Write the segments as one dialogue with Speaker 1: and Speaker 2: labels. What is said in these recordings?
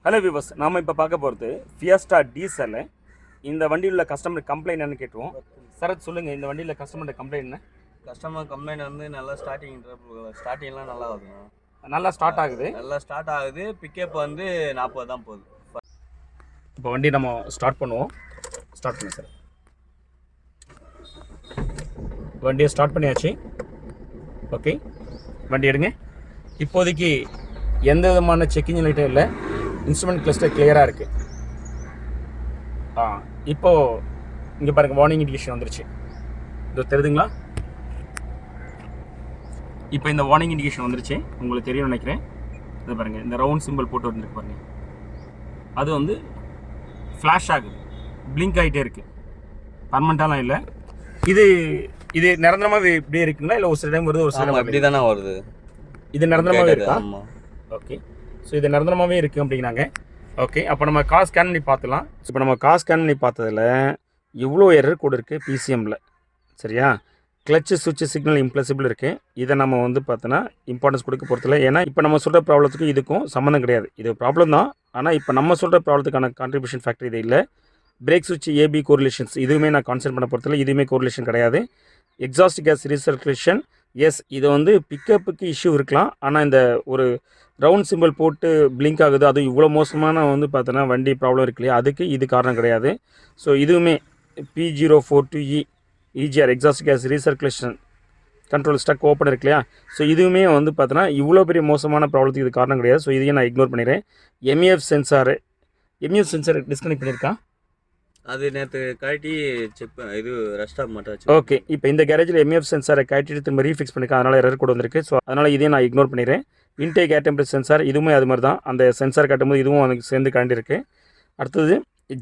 Speaker 1: Hello viewers, நாம் இப்போ பார்க்க போகிறது ஃபியஸ்டா டீசல். இந்த வண்டியில் உள்ள கஸ்டமர் கம்ப்ளைண்ட் என்னன்னு கேட்டுருவோம். சரத் சொல்லுங்கள், இந்த வண்டியில் கஸ்டமரோட கம்ப்ளைண்ட் என்ன?
Speaker 2: கஸ்டமர் கம்ப்ளைண்ட் வந்து நல்லா ஸ்டார்டிங்லாம் நல்லா ஆகுதுங்க.
Speaker 1: நல்லா ஸ்டார்ட் ஆகுது. பிக்கப் வந்து 40 தான் போகுது. இப்போ வண்டி நம்ம ஸ்டார்ட் பண்ணுவோம். ஸ்டார்ட் பண்ணு சார். வண்டியை ஸ்டார்ட் பண்ணியாச்சு. ஓகே, வண்டி எடுங்க. இப்போதைக்கு எந்த விதமான செக்கிங் லைட்டும் இல்லை. இன்ஸ்ட்ருமெண்ட் கிளஸ்டர் கிளியராக இருக்குது. இப்போது இங்கே பாருங்கள், வார்னிங் இண்டிகேஷன் வந்துருச்சு. இது தெரியுதுங்களா? இப்போ இந்த வார்னிங் இண்டிகேஷன் வந்துருச்சு, உங்களுக்கு தெரியும்னு நினைக்கிறேன். இது பாருங்கள், இந்த ரவுண்ட் சிம்பிள் போட்டு வந்துருக்கு பாருங்கள். அது வந்து ஃப்ளாஷ் ஆகுது, பிளிங்க் ஆகிட்டே இருக்குது. பர்மனெண்ட்டாலாம் இல்லை. இது நிரந்தரமாக இப்படியே இருக்குங்களா, இல்லை ஒரு சில டைம் வருது, ஒரு சில டைம்
Speaker 2: இப்படி தானே வருது?
Speaker 1: இது நிரந்தரமாகவே இருக்கா? ஓகே, ஸோ இது நிரந்தரமாகவே இருக்குது அப்படின்னாங்க. ஓகே, அப்போ நம்ம கார் ஸ்கேன் பண்ணி பார்த்துலாம். இப்போ நம்ம கார் ஸ்கேன் பண்ணி பார்த்ததில் இவ்வளோ எரர் கூட இருக்குது பிசிஎம்மில். சரியா? கிளச்சு சுவிட்ச் சிக்னல் இம்ப்ளசிபிள் இருக்குது. இதை நம்ம வந்து பார்த்தோன்னா இம்பார்ட்டன்ஸ் கொடுக்க போகிறதில்ல. ஏன்னா இப்போ நம்ம சொல்கிற ப்ராப்ளத்துக்கு இதுக்கும் சம்மந்தம் கிடையாது. இது ப்ராப்ளம் தான், ஆனால் இப்போ நம்ம சொல்கிற ப்ராப்ளத்துக்கான கான்ட்ரிபியூஷன் ஃபேக்டர் இது இல்லை. பிரேக் சுவிட்ச் ஏபி கோரிலேஷன்ஸ் இதுவுமே நான் கான்சென்ட் பண்ண போகிறதில்ல. இதுவுமே கோரிலேஷன் கிடையாது. எக்ஸாஸ்ட் கேஸ் ரீசர்க்குலேஷன், எஸ், இது வந்து பிக்கப்புக்கு இஷ்யூ இருக்கலாம். ஆனால் இந்த ஒரு ரவுண்ட் சிம்பிள் போட்டு பிளிங்க் ஆகுது, அது இவ்வளோ மோசமான வந்து பார்த்தோன்னா வண்டி ப்ராப்ளம் இருக்கு இல்லையா, அதுக்கு இது காரணம் கிடையாது. ஸோ இதுவுமே P042E EGR exhaust gas recirculation control stuck open இருக்கு இல்லையா, ஸோ இதுவுமே வந்து பார்த்தோன்னா இவ்வளோ பெரிய மோசமான ப்ராப்ளத்துக்கு இது காரணம் கிடையாது. ஸோ இதையும் நான் இக்னோர் பண்ணிடுறேன். எம்இஎஃப் சென்சார் டிஸ்கனெக்ட் பண்ணியிருக்கா?
Speaker 2: அது நேற்று கழட்டி செக் இது ரெஸ்டாப் மாட்டாச்சு.
Speaker 1: ஓகே, இப்போ இந்த கேரேஜில் எம்இஎஃப் சென்சாரை கழட்டிட்டு திரும்ப ரீஃபிக்ஸ் பண்ணியிருக்கேன். அதனால் எரர் கூட வந்திருக்கு. ஸோ அதனால் இதையும் நான் இக்னோர் பண்ணிடுறேன். இன்டேக் ஏர் டெம்பரேச்சர் சென்சார் இதுவுமே அது மாதிரி தான். அந்த சென்சார் கட்டும்போது இதுவும் அதுக்கு சேர்ந்து கழண்டிருக்கு. அடுத்தது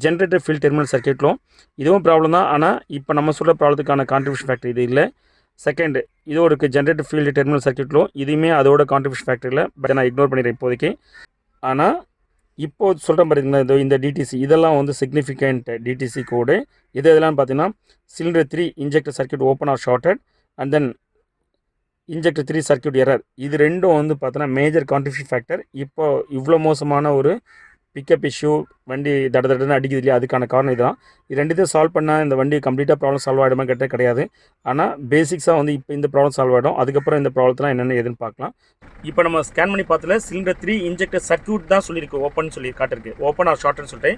Speaker 1: ஜென்ரேட்டர் ஃபீல்ட் டெர்மினல் சர்க்கியூட்லும் இதுவும் ப்ராப்ளம் தான். ஆனால் இப்போ நம்ம சொல்கிற ப்ராப்ளத்துக்கான கான்ட்ரிபியூஷன் ஃபேக்டர் இது இல்லை. செகண்ட் இதோட இருக்குது ஜென்ரேட்டர் ஃபீல்டு டெர்மினல் சர்க்கியூட்லும் இதுவுமே அதோட கான்ட்ரிபியூஷன் ஃபேக்டர் இல்லை. பட் நான் இக்னோர் பண்ணிடுறேன் இப்போதைக்கு. ஆனால் இப்போது சொல்கிறேன் பாருங்களா, இந்த டிடிசி இதெல்லாம் வந்து சிக்னிஃபிகண்ட் டிடிசி கோடு. இதெல்லாம் பார்த்தீங்கன்னா cylinder 3 injector circuit open or shorted and then injector 3 circuit error. இது ரெண்டும் வந்து பார்த்தோன்னா மேஜர் கான்ட்ரிபியூஷன் ஃபேக்டர். இப்போ இவ்வளோ மோசமான ஒரு பிக்கப் இஷ்யூ, வண்டி தடன்னு அடிக்குது இல்லையா, அதுக்கான காரணம் இதுதான். இது ரெண்டுத்தையும் சால்வ் பண்ணால் இந்த வண்டி கம்ப்ளீட்டாக ப்ராப்ளம் சால்வ் ஆகிடுமா கேட்டால் கிடையாது. ஆனால் பேசிக்ஸாக வந்து இப்போ இந்த ப்ராப்ளம் சால்வ் ஆகிடும். அதுக்கப்புறம் இந்த ப்ராப்ளத்தெலாம் என்னென்ன எதுன்னு பார்க்கலாம். இப்போ நம்ம ஸ்கேன் பண்ணி பார்த்தல சிலிண்டர் 3 இன்ஜெக்டர் சர்க்கியூட் தான் சொல்லியிருக்கு, ஓப்பன் சொல்லி காட்டிருக்கு. ஓப்பன் ஆர் ஷார்ட்னு சொல்லிட்டு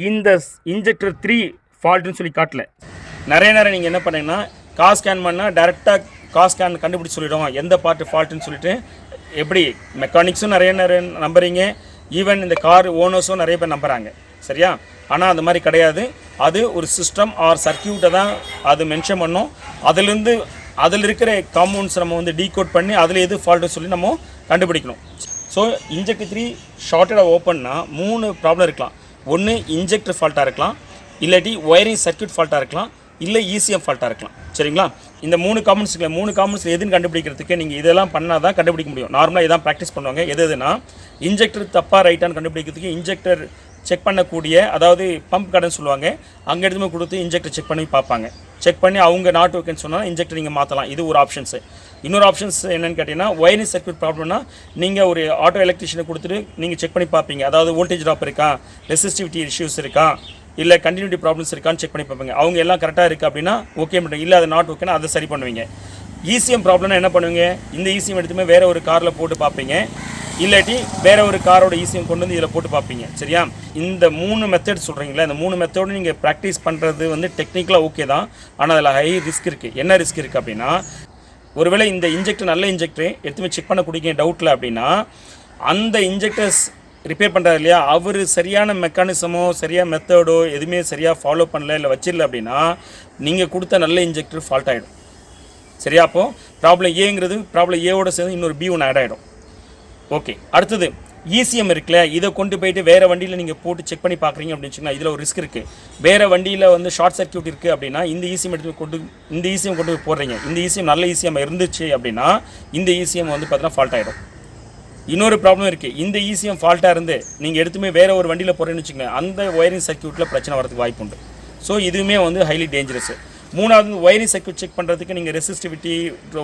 Speaker 1: இந்த இன்ஜெக்டர் 3 ஃபால்ட்டுன்னு சொல்லி காட்டல. நிறைய நேரம் நீங்கள் என்ன பண்ணீங்கன்னா கார் ஸ்கேன் பண்ணால் டேரெக்டாக கார் ஸ்கேன் கண்டுபிடிச்சி சொல்லிவிடுவோம் எந்த பார்ட்டு ஃபால்ட்டுன்னு சொல்லிட்டு. எப்படி மெக்கானிக்ஸும் நிறைய நம்புறீங்க, ஈவன் இந்த கார் ஓனர்ஸும் நிறைய பேர் நம்புகிறாங்க. சரியா? ஆனால் அந்த மாதிரி கிடையாது. அது ஒரு சிஸ்டம் ஆர் சர்க்கியூட்டை தான் அது மென்ஷன் பண்ணோம். அதில் இருக்கிற காம்பவுண்ட்ஸ் நம்ம வந்து டீகோட் பண்ணி அதில் எது ஃபால்ட்டுன்னு சொல்லி நம்ம கண்டுபிடிக்கணும். ஸோ இன்ஜெக்டர் 3 ஷார்ட்டடாக ஓப்பன்னா 3 ப்ராப்ளம் இருக்கலாம். ஒன்று இன்ஜெக்டர் ஃபால்ட்டாக இருக்கலாம், இல்லாட்டி ஒயரிங் சர்க்கியூட் ஃபால்ட்டாக இருக்கலாம், இல்லை இசிஎம் ஃபால்ட்டாக இருக்கலாம். சரிங்களா? இந்த 3 காம்பவுண்ட்ஸ் எதுன்னு கண்டுபிடிக்கிறதுக்கு நீங்கள் இதெல்லாம் பண்ணால் தான் கண்டுபிடிக்க முடியும். நார்மலாக இதான் ப்ராக்டிஸ் பண்ணுவாங்க. எதுனா இன்ஜெக்டர் தப்பாக ரைட்டான்னு கண்டுபிடிக்கிறதுக்கு இன்ஜெக்டர் செக் பண்ணக்கூடிய, அதாவது பம்ப் கடைன்னு சொல்லுவாங்க, அங்கே எடுத்துமே கொடுத்து இன்ஜெக்டர் செக் பண்ணி பார்ப்பாங்க. செக் பண்ணி அவங்க நாட் ஓகேன்னு சொன்னால் இன்ஜெக்டர் நீங்கள் மாற்றலாம். இது ஒரு ஆப்ஷன்ஸு. இன்னொரு ஆப்ஷன்ஸ் என்னென்னு கேட்டிங்கன்னா ஒயரிங் சர்க்யூட் ப்ராப்ளம்னா நீங்கள் ஒரு ஆட்டோ எலக்ட்ரிஷியனை கொடுத்துட்டு நீங்கள் செக் பண்ணி பார்ப்பீங்க. அதாவது வோல்டேஜ் ட்ராப் இருக்கா, ரெசிஸ்டிவிட்டி இஷ்யூஸ் இருக்கா, இல்லை கண்டினியூட்டி ப்ராப்ளம்ஸ் இருக்கான்னு செக் பண்ணி பார்ப்பீங்க. அவங்க எல்லாம் கரெக்டாக இருக்குது அப்படின்னா ஓகே பண்ணுங்க, இல்லை அது நாட் ஓகேன்னா அதை சரி பண்ணுவீங்க. இசிஎம் ப்ராப்ளம்னா என்ன பண்ணுவீங்க, இந்த இசிஎம் எடுத்துமே வேறு ஒரு காரில் போட்டு பார்ப்பீங்க, இல்லாட்டி வேறு ஒரு காரோட இசிஎம் கொண்டு வந்து இதில் போட்டு பார்ப்பீங்க. சரியா? இந்த 3 மெத்தட் சொல்கிறீங்களா, இந்த 3 மெத்தோடு நீங்கள் ப்ராக்டிஸ் பண்ணுறது வந்து டெக்னிக்கலாக ஓகே தான். ஆனால் அதில் ஹை ரிஸ்க் இருக்குது. என்ன ரிஸ்க் இருக்குது அப்படின்னா, ஒருவேளை இந்த இன்ஜெக்டர் நல்ல இன்ஜெக்டர் எடுத்துமே செக் பண்ண குடிக்க டவுட்டில் அப்படின்னா அந்த இன்ஜெக்டர்ஸ் ரிப்பேர் பண்ணுறாரு இல்லையா, அவர் சரியான மெக்கானிசமோ சரியாக மெத்தடோ எதுவுமே சரியாக ஃபாலோ பண்ணல, இல்லை வச்சிடல அப்படின்னா நீங்கள் கொடுத்த நல்ல இன்ஜெக்டர் ஃபால்ட் ஆகிடும். சரியா? அப்போது ப்ராப்ளம் ஏங்கிறது ப்ராப்ளம் ஏவோட சேர்ந்து இன்னொரு B ஒன்று ஆட் ஆகிடும். ஓகே, அடுத்தது இசிஎம் இருக்குல்ல, இதை கொண்டு போயிட்டு வேறு வண்டியில் நீங்கள் போட்டு செக் பண்ணி பார்க்குறீங்க அப்படின்னு வச்சுக்கோங்களேன், இதில் ஒரு ரிஸ்க் இருக்குது. வேறு வண்டியில் வந்து ஷார்ட் சர்க்யூட் இருக்குது அப்படின்னா இந்த இசிஎம் கொண்டு போய் போடுறீங்க. இந்த இசிஎம் நல்ல இசிஎம் இருந்துச்சு அப்படின்னா இந்த இசிஎம் வந்து பார்த்தீங்கன்னா ஃபால்ட் ஆகிடும். இன்னொரு ப்ராப்ளம் இருக்குது. இந்த இசிஎம் ஃபால்ட்டாக இருந்து நீங்கள் எடுத்துமே வேறு ஒரு வண்டியில் போகிறேன்னு வச்சுக்கோங்க, அந்த ஒயரிங் சர்க்யூட்டில் பிரச்சனை வரதுக்கு வாய்ப்பு உண்டு. ஸோ இதுவுமே வந்து ஹைலி டேஞ்சரஸ். மூணாவது ஒயரிங் சர்க்யூட் செக் பண்ணுறதுக்கு நீங்கள் ரெசிஸ்டிவிட்டி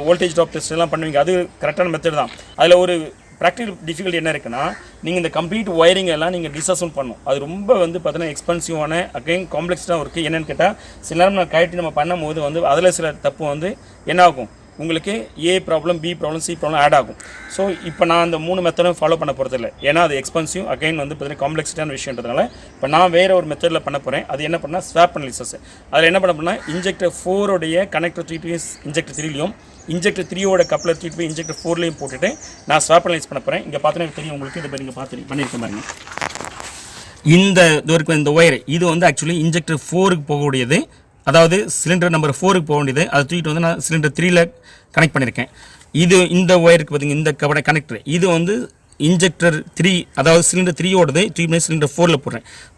Speaker 1: வோல்டேஜ் ட்ராப் டெஸ்ட் எல்லாம் பண்ணுவீங்க. அது கரெக்டான மெத்தட் தான். அதில் ஒரு ப்ராக்டிகல் டிஃபிகல்ட்டி என்ன இருக்குன்னா நீங்கள் இந்த கம்ப்ளீட் ஒயரிங் எல்லாம் நீங்கள் டிஸ்அசம்பிள் பண்ணணும். அது ரொம்ப வந்து பார்த்தீங்கன்னா எக்ஸ்பென்சிவான அகைன் காம்ப்ளெக்ஸாக இருக்குது. என்னென்னு கேட்டால் சில நேரம் நான் கழட்டி நம்ம பண்ணும்போது வந்து அதில் சில தப்பு வந்து என்ன ஆகும், உங்களுக்கு A problem, B problem, C problem add ஆகும். ஸோ இப்போ நான் அந்த 3 மெத்தடும் ஃபாலோ பண்ண போகிறதில்ல, ஏன்னா அது எக்ஸ்பென்சிவ் அகைன் வந்து பார்த்தீங்கன்னா காம்ப்ளெக்ஸான விஷயன்றதுனால இப்போ நான் வேறு ஒரு மெத்தடில் பண்ண போகிறேன். அது என்ன பண்ணால் ஸ்வாப் அனாலிசிஸ். அதில் என்ன பண்ண போனால் இன்ஜெக்டர் 4 கனெக்டர் 3 இன்ஜெக்டர் 3லையும் இன்ஜெக்டர் 3 கப்ளர் 3 இன்ஜெக்டர் 4லையும் போட்டுட்டு நான் ஸ்வாப் அனலைஸ் பண்ண போகிறேன். இங்கே பார்த்தீங்கன்னா தெரியும் உங்களுக்கு, இதை நீங்கள் பண்ணியிருக்க பாருங்க. இந்த ஒயர் இது வந்து ஆக்சுவலி இன்ஜெக்டர் 4க்கு போகக்கூடியது, அதாவது சிலிண்டர் நம்பர் 4க்கு போக வேண்டியது. அதை தூக்கிட்டு வந்து நான் சிலிண்டர் 3ல கனெக்ட் பண்ணியிருக்கேன். இது இந்த ஒயருக்கு பார்த்தீங்க, இந்த கனெக்டர் இது வந்து இன்ஜெக்டர் 3, அதாவது சிலிண்டர் 3ஓடது தூக்கி சிலிண்டர் 4ல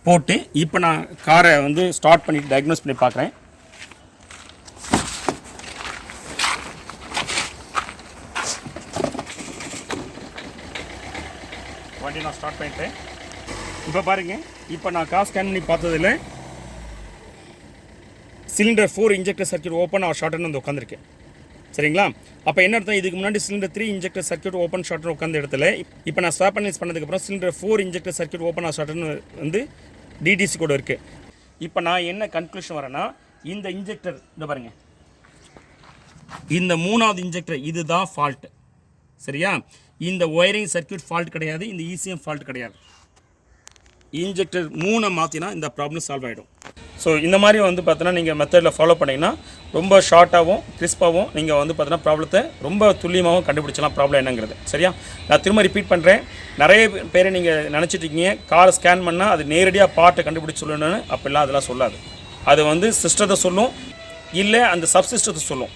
Speaker 1: போட்டு இப்போ நான் காரை வந்து ஸ்டார்ட் பண்ணிட்டு டயக்னோஸ் பண்ணி பார்க்குறேன். வண்டி நான் ஸ்டார்ட் பண்ணிட்டேன். இப்போ பாருங்க, இப்போ நான் கார் ஸ்கேன் பண்ணி பார்த்ததில் cylinder 4 injector circuit open or ஷார்ட்னு வந்து உட்காந்துருக்கேன். சரிங்களா? அப்போ என்ன அர்த்தம், இதுக்கு முன்னாடி சிலிண்டர் 3 இன்ஜெக்டர் சர்க்யூட் ஓப்பன் ஷார்ட்னு உட்காந்த இடத்துல இப்போ நான் ஸ்வாப் அனலைஸ் பண்ணதுக்கப்புறம் cylinder 4 injector circuit open or ஷார்ட்னு வந்து டிடிசி கூட இருக்குது. இப்போ நான் என்ன கன்க்ளூஷன் வரேன்னா, இந்த இன்ஜெக்டர் இந்த பாருங்கள், இந்த 3வது இன்ஜெக்டர் இதுதான் ஃபால்ட்டு. சரியா? இந்த ஒயரிங் சர்க்யூட் ஃபால்ட் கிடையாது, இந்த இசிஎம் ஃபால்ட் கிடையாது. இன்ஜெக்டர் 3 மாற்றினா இந்த ப்ராப்ளம் சால்வ் ஆகிடும். ஸோ இந்த மாதிரி வந்து பார்த்தீங்கன்னா நீங்கள் மெத்தடில் ஃபாலோ பண்ணிங்கன்னா ரொம்ப ஷார்ட்டாகவும் கிறிஸ்பாகவும் நீங்கள் வந்து பார்த்தீங்கன்னா ப்ராப்ளத்தை ரொம்ப துல்லியமாகவும் கண்டுபிடிச்சலாம் ப்ராப்ளம் என்னங்கிறது. சரியா? நான் திரும்ப ரிப்பீட் பண்ணுறேன். நிறைய பேரை நீங்கள் நினச்சிட்ருக்கீங்க கார் ஸ்கேன் பண்ணால் அது நேரடியாக பார்ட்டை கண்டுபிடிச்சி சொல்லணும்னு. அப்படிலாம் அதெல்லாம் சொல்லாது. அது வந்து சிஸ்டத்தை சொல்லும், இல்லை அந்த சப்சிஸ்டத்தை சொல்லும்.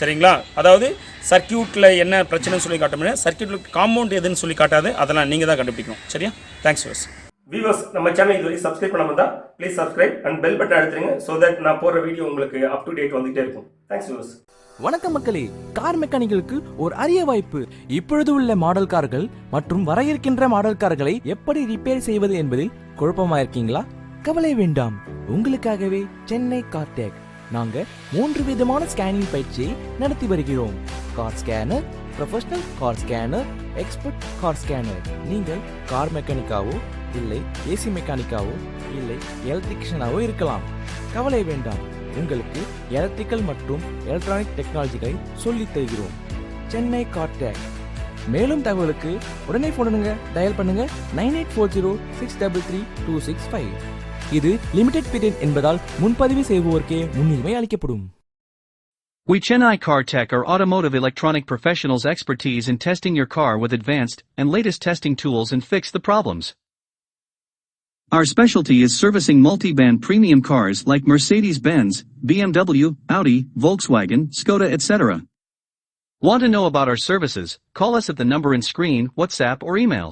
Speaker 1: சரிங்களா? அதாவது சர்க்யூட்டில் என்ன பிரச்சனைன்னு சொல்லி காட்ட, சர்க்யூட்டில் காம்பவுண்ட் எதுன்னு சொல்லி காட்டாது. அதெல்லாம் நீங்கள் தான் கண்டுபிடிக்கணும். சரியா? Thanks viewers. வியூவர்ஸ், நம்ம சேனல் இது வரைக்கும் சப்ஸ்கிரைப் பண்ணாமல் தான் please subscribe and bell button அழுத்துங்க. ஸோ தட் நான் போடுற வீடியோ உங்களுக்கு அப் டு டேட் வந்துகிட்டே இருக்கும். Thanks viewers.
Speaker 3: வணக்கம் மக்களே, கார் மெக்கானிக்களுக்கு ஒரு அரிய வாய்ப்பு. இப்பொழுது உள்ள மாடல் கார்கள் மற்றும் வர இருக்கின்ற மாடல் கார்களை எப்படி ரிப்பேர் செய்வது என்பதில் குழப்பமாயிருக்கீங்களா? கவலை வேண்டாம், உங்களுக்காகவே சென்னை கார்டெக் நாங்க 3 விதமான ஸ்கேனிங் பயிற்சியை நடத்தி வருகிறோம். Car scanner, professional car scanner, expert car scanner. நீங்கள் கார் மெக்கானிக்காவோ இல்லை ஏசி மெக்கானிக்காவோ இல்லை எலக்ட்ரிஷியனாவோ இருக்கலாம். கவலை வேண்டாம், உங்களுக்கு எலக்ட்ரிக்கல் மற்றும் எலக்ட்ரானிக் டெக்னாலஜிகளை சொல்லித் தருகிறோம். சென்னை கார்டெக். மேலும் தகவலுக்கு உடனே போடுங்க, டயல் பண்ணுங்க 9840633265. இது லிமிடெட் பீரியட் என்பதால் முன்பதிவு செய்வோருக்கே முன்னுரிமை அளிக்கப்படும்.
Speaker 4: We CHENNAI CAR-TECH are automotive electronic professionals expertise in testing your car with advanced and latest testing tools and fix the problems. Our specialty is servicing multiband premium cars like Mercedes-Benz, BMW, Audi, Volkswagen, Skoda etc. Want to know about our services? Call us at the number in screen, WhatsApp or email.